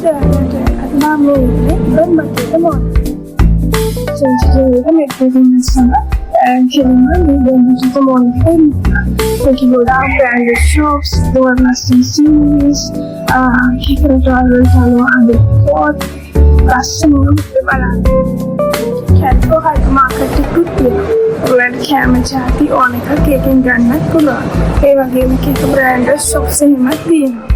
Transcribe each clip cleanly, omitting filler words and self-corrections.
at Mamo IbN Battuta Mall. So today I'm making some IbN Battuta Mall film. We can go down branded shops, door lasting series, travel other port, customer Carrefour hypermarket එකකුත් තියෙනවා. ඔයාලට කැමති ඇති ඕන එකක් එකෙන් ගන්නත් පුළුවන්. ඒ වගේම එක branded shops එහෙමත් තියෙනවා.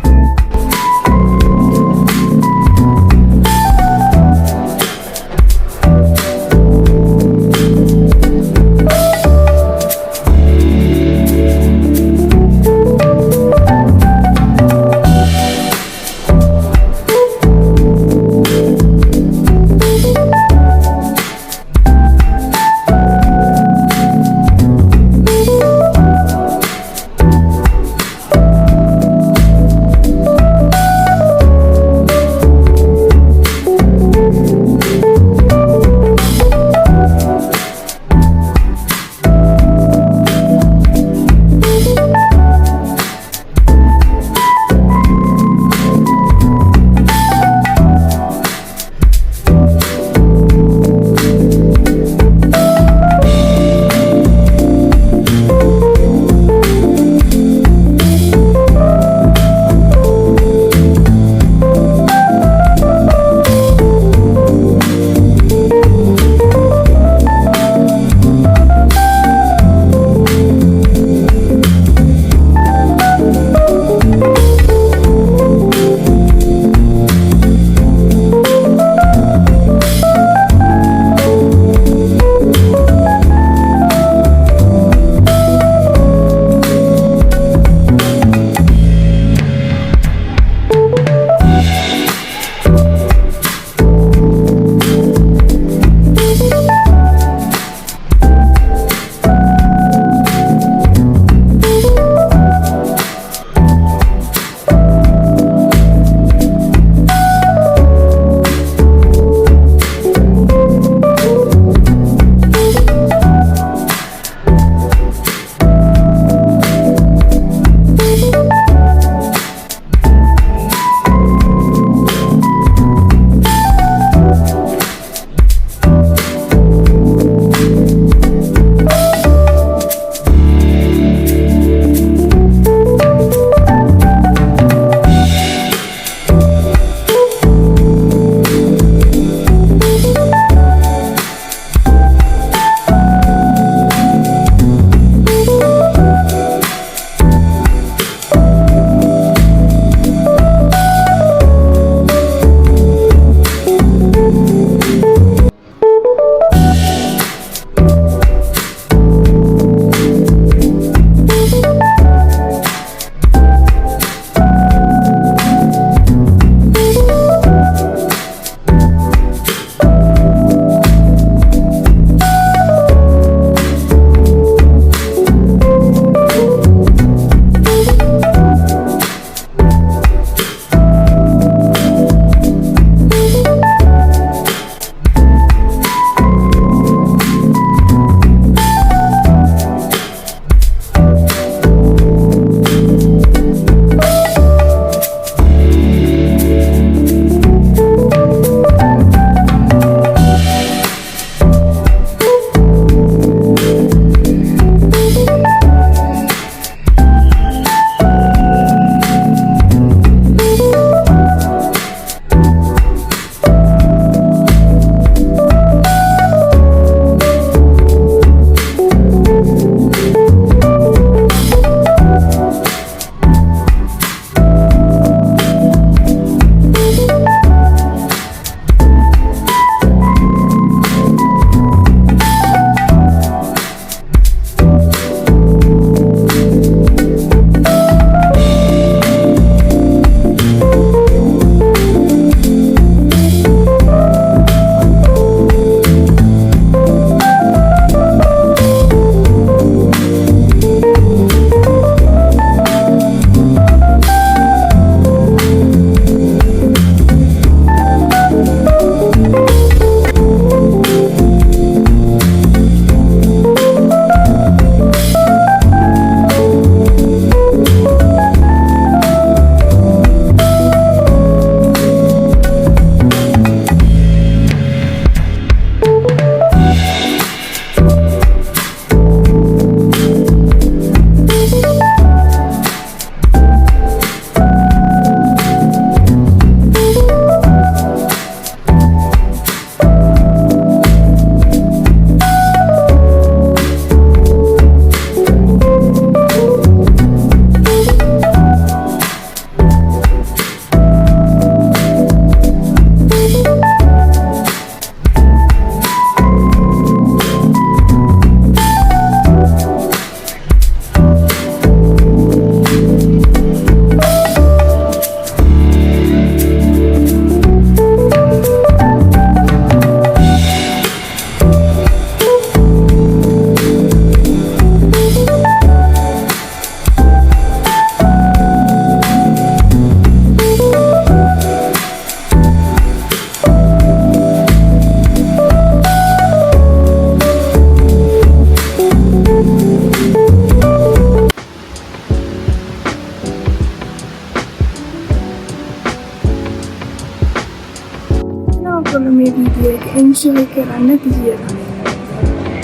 ඔයගොල්ලෝ මේ වීඩියෝ එක එන්ජොයි කරන්න කියලා.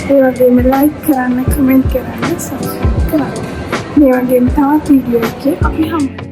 ඒ වගේම ලයික් කරන්න, කමෙන්ට් කරන්න, සබ්ස්ක්‍රයිබ් කරන්න. මේ වගේම තවත් වීඩියෝ එකේ අපි හම්බ